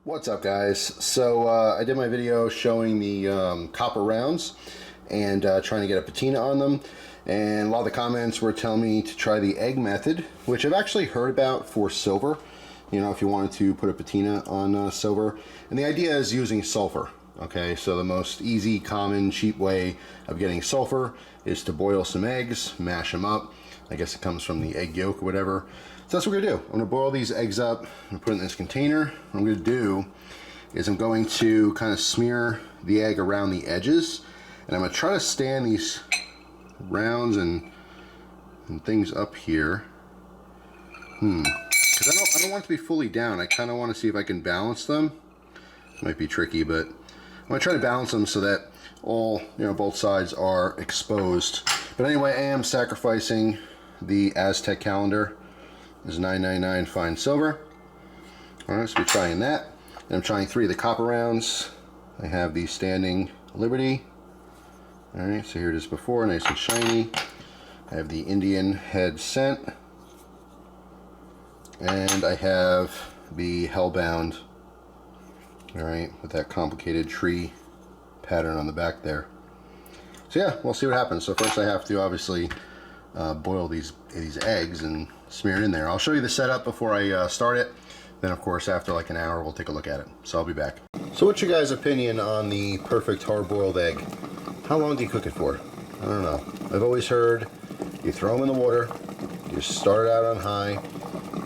What's up, guys? So I did my video showing the copper rounds and trying to get a patina on them, and a lot of the comments were telling me to try the egg method, which I've actually heard about for silver, you know, if you wanted to put a patina on silver. And the idea is using sulfur. Okay, so the most easy, common, cheap way of getting sulfur is to boil some eggs, mash them up. I guess it comes from the egg yolk or whatever. So that's what we're gonna do. I'm gonna boil these eggs up and put it in this container. What I'm gonna do is I'm going to kind of smear the egg around the edges, and I'm gonna try to stand these rounds and things up here. Because I don't want it to be fully down. I kind of want to see if I can balance them. Might be tricky, but I'm gonna try to balance them so that all, you know, both sides are exposed. But anyway, I am sacrificing the Aztec calendar. This is $9.99 fine silver. All right, so we're trying that. And I'm trying 3 of the copper rounds. I have the Standing Liberty. All right, so here it is before, nice and shiny. I have the Indian head scent. And I have the Hellbound, all right, with that complicated tree pattern on the back there. So yeah, we'll see what happens. So first I have to obviously boil these eggs and smear it in there. I'll show you the setup before I start it. Then of course after like an hour we'll take a look at it. So I'll be back. So what's your guys' opinion on the perfect hard-boiled egg? How long do you cook it for? I don't know. I've always heard you throw them in the water, you start it out on high,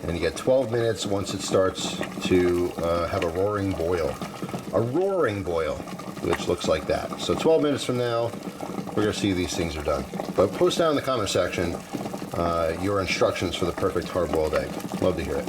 and you get 12 minutes once it starts to have a roaring boil. A roaring boil, which looks like that. So 12 minutes from now, we're gonna see these things are done. But post down in the comment section your instructions for the perfect hard-boiled egg. Love to hear it.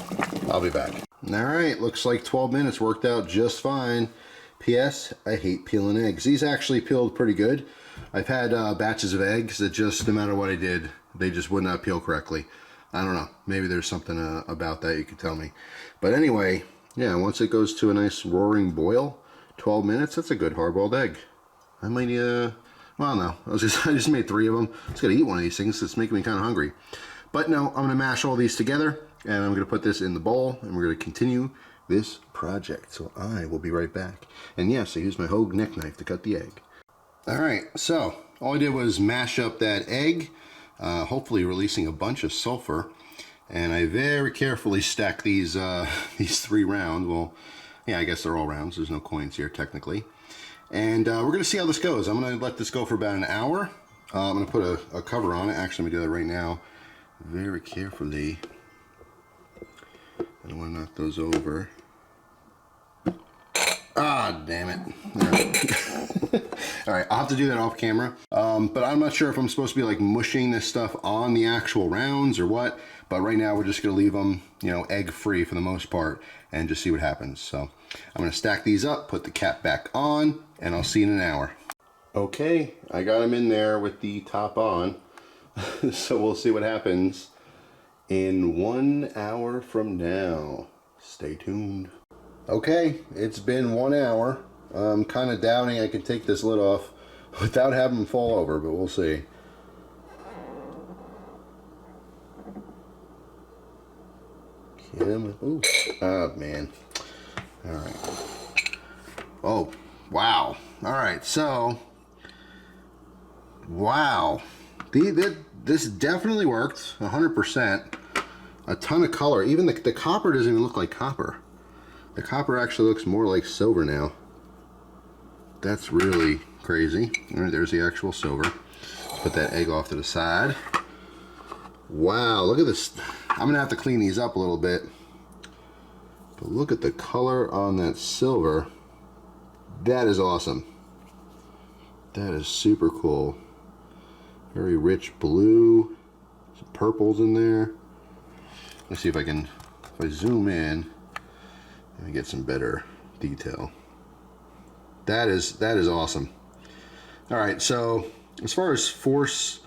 I'll be back. All right, looks like 12 minutes worked out just fine. P.S. I hate peeling eggs. These actually peeled pretty good. I've had batches of eggs that just, no matter what I did, they just would not peel correctly. I don't know. Maybe there's something about that you could tell me. But anyway, yeah, once it goes to a nice roaring boil, 12 minutes, that's a good hard-boiled egg. I might, well, no. I just made 3 of them. I was going to eat one of these things. It's making me kind of hungry. But no, I'm going to mash all these together, and I'm going to put this in the bowl, and we're going to continue this project. So I will be right back. And yes, I used my Hogue neck knife to cut the egg. All right, so all I did was mash up that egg, hopefully releasing a bunch of sulfur, and I very carefully stacked these 3 rounds. Well, yeah, I guess they're all rounds. There's no coins here technically. And we're going to see how this goes. I'm going to let this go for about an hour. I'm going to put a cover on it. Actually, I'm going to do that right now very carefully. I don't want to knock those over. Ah, damn it. All right. All right, I'll have to do that off camera. But I'm not sure if I'm supposed to be like mushing this stuff on the actual rounds or what. But right now we're just going to leave them, you know, egg free for the most part and just see what happens. So I'm going to stack these up, put the cap back on, and I'll see you in an hour. Okay, I got them in there with the top on. So we'll see what happens in 1 hour from now. Stay tuned. Okay, it's been 1 hour. I'm kind of doubting I can take this lid off without having them fall over, but we'll see. Ooh. Oh, man. All right. Oh, wow. All right, so, wow. This definitely worked, 100%. A ton of color. Even the copper doesn't even look like copper. The copper actually looks more like silver now. That's really crazy. All right, there's the actual silver. Let's put that egg off to the side. Wow, look at this. I'm gonna have to clean these up a little bit. But look at the color on that silver. That is awesome. That is super cool. Very rich blue. Some purples in there. Let's see if I can, if I zoom in, let me get some better detail. That is awesome. All right, so as far as force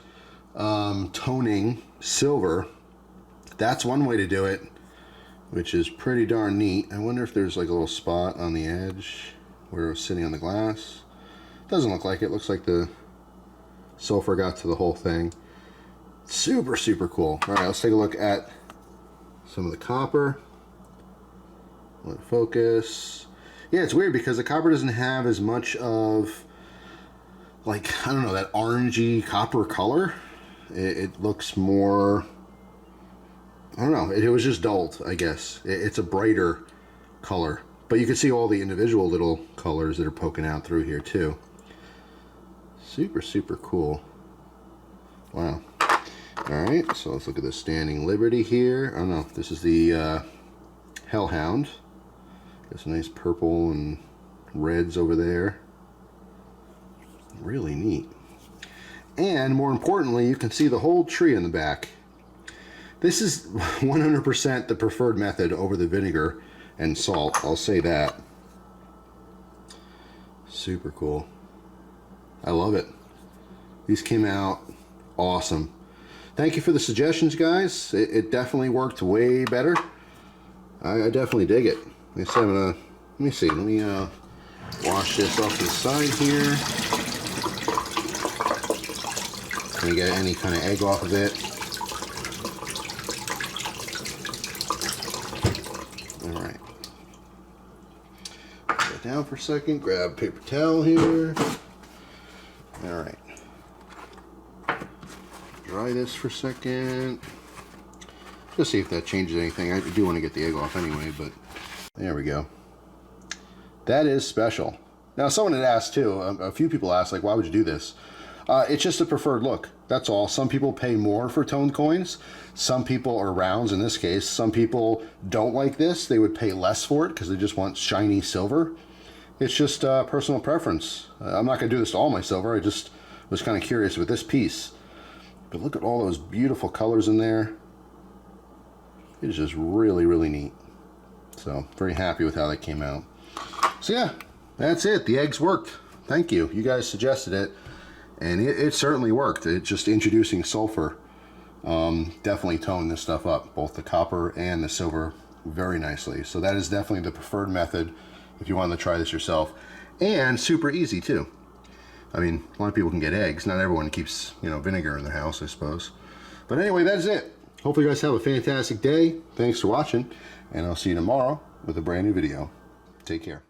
toning silver, that's one way to do it, which is pretty darn neat. I wonder if there's like a little spot on the edge where it was sitting on the glass. Doesn't look like it. Looks like the sulfur got to the whole thing. Super, super cool. All right, let's take a look at some of the copper. Let it focus. Yeah, it's weird because the copper doesn't have as much of, like, I don't know, that orangey copper color. It looks more, I don't know, it was just dulled, I guess. It's a brighter color. But you can see all the individual little colors that are poking out through here too. Super, super cool. Wow. Alright, so let's look at the Standing Liberty here. I don't know, this is the Hellhound. Got some nice purple and reds over there. Really neat. And more importantly, you can see the whole tree in the back. This is 100% the preferred method over the vinegar and salt, I'll say that. Super cool. I love it. These came out awesome. Thank you for the suggestions, guys. It definitely worked way better. I definitely dig it. Let me see, let me wash this off to the side here. Can we get any kind of egg off of it? Alright. Put it down for a second, grab a paper towel here. Alright. Dry this for a second. Just see if that changes anything. I do want to get the egg off anyway, but there we go. That is special. Now, someone had asked too, a few people asked, like, why would you do this? It's just a preferred look. That's all. Some people pay more for toned coins. Some people, or rounds in this case, some people don't like this. They would pay less for it because they just want shiny silver. It's just personal preference. I'm not going to do this to all my silver. I just was kind of curious with this piece. But look at all those beautiful colors in there. It is just really, really neat. So, very happy with how that came out. So yeah, that's it. The eggs worked. Thank you. You guys suggested it. And it certainly worked. It just introducing sulfur definitely toned this stuff up. Both the copper and the silver very nicely. So that is definitely the preferred method if you wanted to try this yourself. And super easy too. I mean, a lot of people can get eggs. Not everyone keeps, you know, vinegar in their house, I suppose. But anyway, that's it. Hope you guys have a fantastic day. Thanks for watching. And I'll see you tomorrow with a brand new video. Take care.